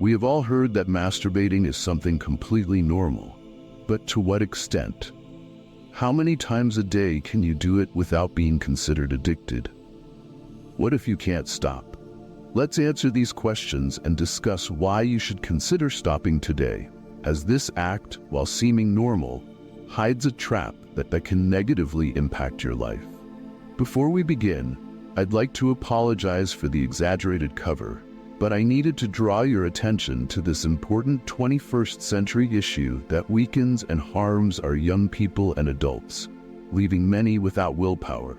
We have all heard that masturbating is something completely normal. But to what extent? How many times a day can you do it without being considered addicted? What if you can't stop? Let's answer these questions and discuss why you should consider stopping today, as this act, while seeming normal, hides a trap that can negatively impact your life. Before we begin, I'd like to apologize for the exaggerated cover, but I needed to draw your attention to this important 21st century issue that weakens and harms our young people and adults, leaving many without willpower.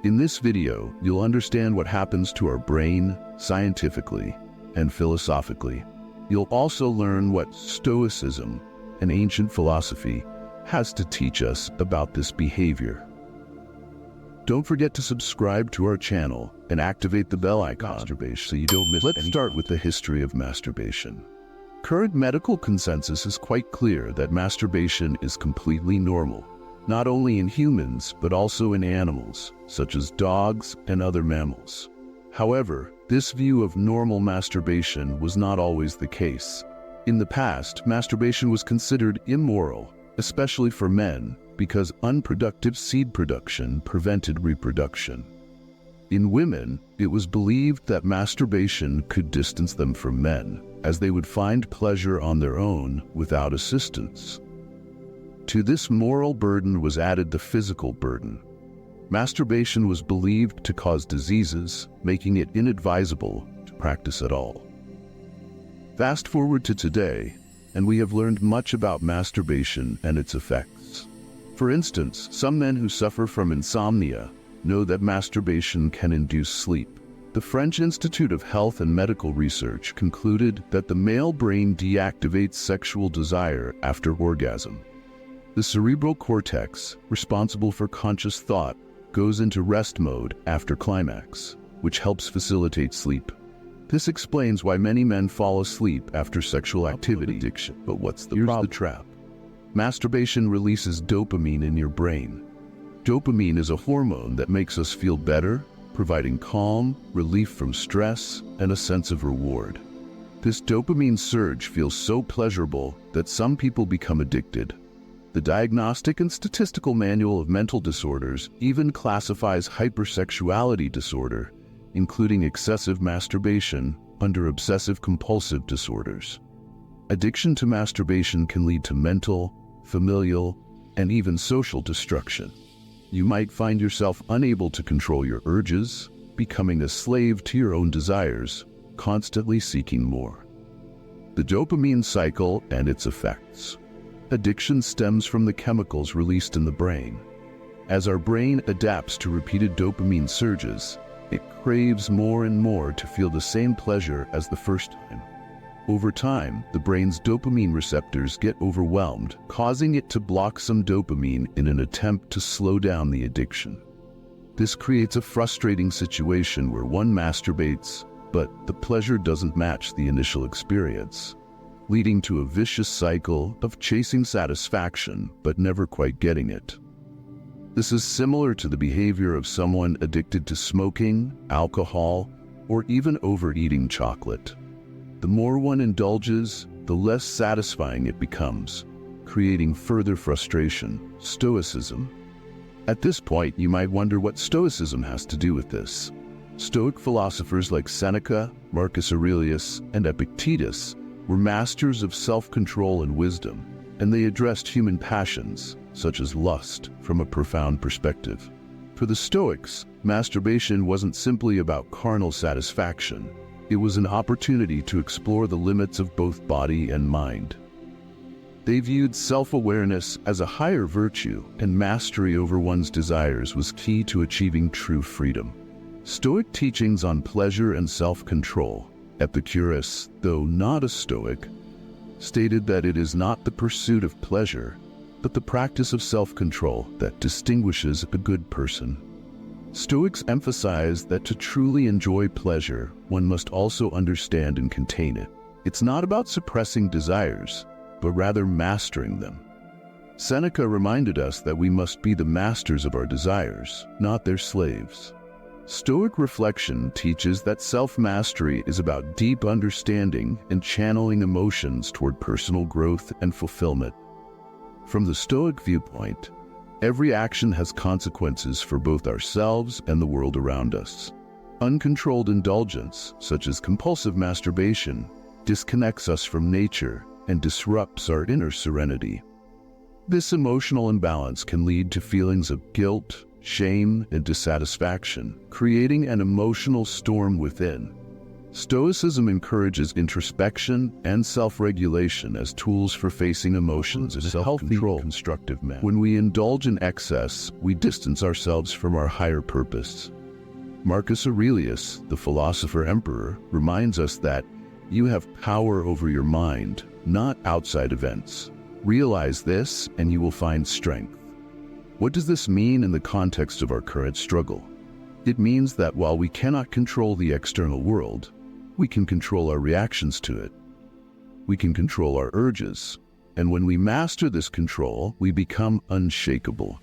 In this video, you'll understand what happens to our brain scientifically and philosophically. You'll also learn what Stoicism, an ancient philosophy, has to teach us about this behavior. Don't forget to subscribe to our channel and activate the bell icon so you don't miss anything. Let's start with the history of masturbation. Current medical consensus is quite clear that masturbation is completely normal, not only in humans but also in animals, such as dogs and other mammals. However, this view of normal masturbation was not always the case. In the past, masturbation was considered immoral, especially for men, because unproductive seed production prevented reproduction. In women, it was believed that masturbation could distance them from men, as they would find pleasure on their own without assistance. To this moral burden was added the physical burden. Masturbation was believed to cause diseases, making it inadvisable to practice at all. Fast forward to today, and we have learned much about masturbation and its effects. For instance, some men who suffer from insomnia know that masturbation can induce sleep. The French Institute of Health and Medical Research concluded that the male brain deactivates sexual desire after orgasm. The cerebral cortex, responsible for conscious thought, goes into rest mode after climax, which helps facilitate sleep. This explains why many men fall asleep after sexual activity. Addiction. But what's the problem? Here's the trap. Masturbation releases dopamine in your brain. Dopamine is a hormone that makes us feel better, providing calm, relief from stress, and a sense of reward. This dopamine surge feels so pleasurable that some people become addicted. The Diagnostic and Statistical Manual of Mental Disorders even classifies hypersexuality disorder, including excessive masturbation, under obsessive-compulsive disorders. Addiction to masturbation can lead to mental, familial, and even social destruction. You might find yourself unable to control your urges, becoming a slave to your own desires, constantly seeking more. The dopamine cycle and its effects. Addiction stems from the chemicals released in the brain. As our brain adapts to repeated dopamine surges, it craves more and more to feel the same pleasure as the first time. Over time, the brain's dopamine receptors get overwhelmed, causing it to block some dopamine in an attempt to slow down the addiction. This creates a frustrating situation where one masturbates, but the pleasure doesn't match the initial experience, leading to a vicious cycle of chasing satisfaction but never quite getting it. This is similar to the behavior of someone addicted to smoking, alcohol, or even overeating chocolate. The more one indulges, the less satisfying it becomes, creating further frustration. Stoicism. At this point, you might wonder what Stoicism has to do with this. Stoic philosophers like Seneca, Marcus Aurelius, and Epictetus were masters of self-control and wisdom, and they addressed human passions, such as lust, from a profound perspective. For the Stoics, masturbation wasn't simply about carnal satisfaction. It was an opportunity to explore the limits of both body and mind. They viewed self-awareness as a higher virtue, and mastery over one's desires was key to achieving true freedom. Stoic teachings on pleasure and self-control. Epicurus, though not a Stoic, stated that it is not the pursuit of pleasure, but the practice of self-control that distinguishes a good person. Stoics emphasize that to truly enjoy pleasure, one must also understand and contain it. It's not about suppressing desires, but rather mastering them. Seneca reminded us that we must be the masters of our desires, not their slaves. Stoic reflection teaches that self-mastery is about deep understanding and channeling emotions toward personal growth and fulfillment. From the Stoic viewpoint, every action has consequences for both ourselves and the world around us. Uncontrolled indulgence, such as compulsive masturbation, disconnects us from nature and disrupts our inner serenity. This emotional imbalance can lead to feelings of guilt, shame, and dissatisfaction, creating an emotional storm within. Stoicism encourages introspection and self-regulation as tools for facing emotions in a healthy, constructive manner. When we indulge in excess, we distance ourselves from our higher purpose. Marcus Aurelius, the philosopher emperor, reminds us that you have power over your mind, not outside events. Realize this and you will find strength. What does this mean in the context of our current struggle? It means that while we cannot control the external world, we can control our reactions to it. We can control our urges, and when we master this control, we become unshakable.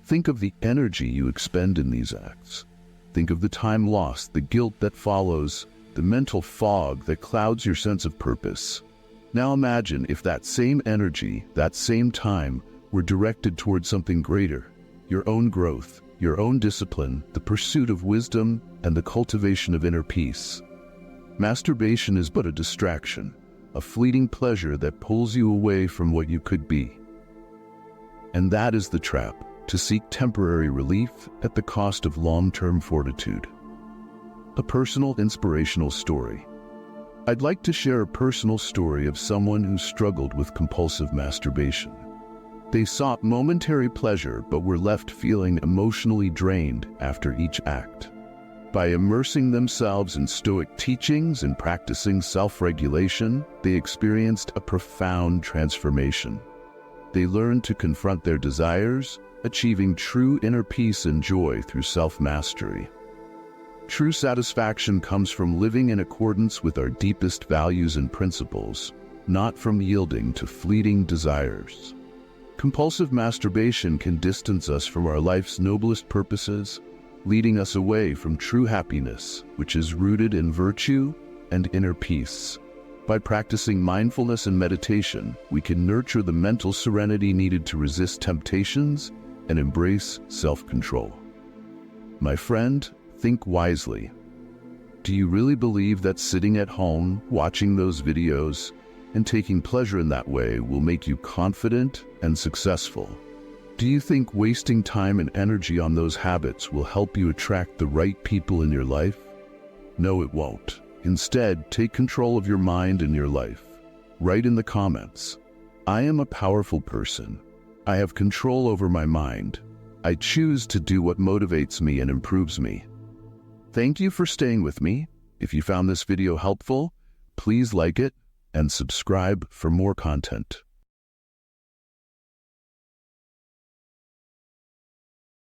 Think of the energy you expend in these acts. Think of the time lost, the guilt that follows, the mental fog that clouds your sense of purpose. Now imagine if that same energy, that same time, were directed towards something greater, your own growth, your own discipline, the pursuit of wisdom, and the cultivation of inner peace. Masturbation is but a distraction, a fleeting pleasure that pulls you away from what you could be. And that is the trap, to seek temporary relief at the cost of long-term fortitude. A personal inspirational story. I'd like to share a personal story of someone who struggled with compulsive masturbation. They sought momentary pleasure but were left feeling emotionally drained after each act. By immersing themselves in Stoic teachings and practicing self-regulation, they experienced a profound transformation. They learned to confront their desires, achieving true inner peace and joy through self-mastery. True satisfaction comes from living in accordance with our deepest values and principles, not from yielding to fleeting desires. Compulsive masturbation can distance us from our life's noblest purposes, leading us away from true happiness, which is rooted in virtue and inner peace. By practicing mindfulness and meditation, we can nurture the mental serenity needed to resist temptations and embrace self-control. My friend, think wisely. Do you really believe that sitting at home, watching those videos, and taking pleasure in that way will make you confident and successful? Do you think wasting time and energy on those habits will help you attract the right people in your life? No, it won't. Instead, take control of your mind and your life. Write in the comments, "I am a powerful person. I have control over my mind. I choose to do what motivates me and improves me." Thank you for staying with me. If you found this video helpful, please like it and subscribe for more content.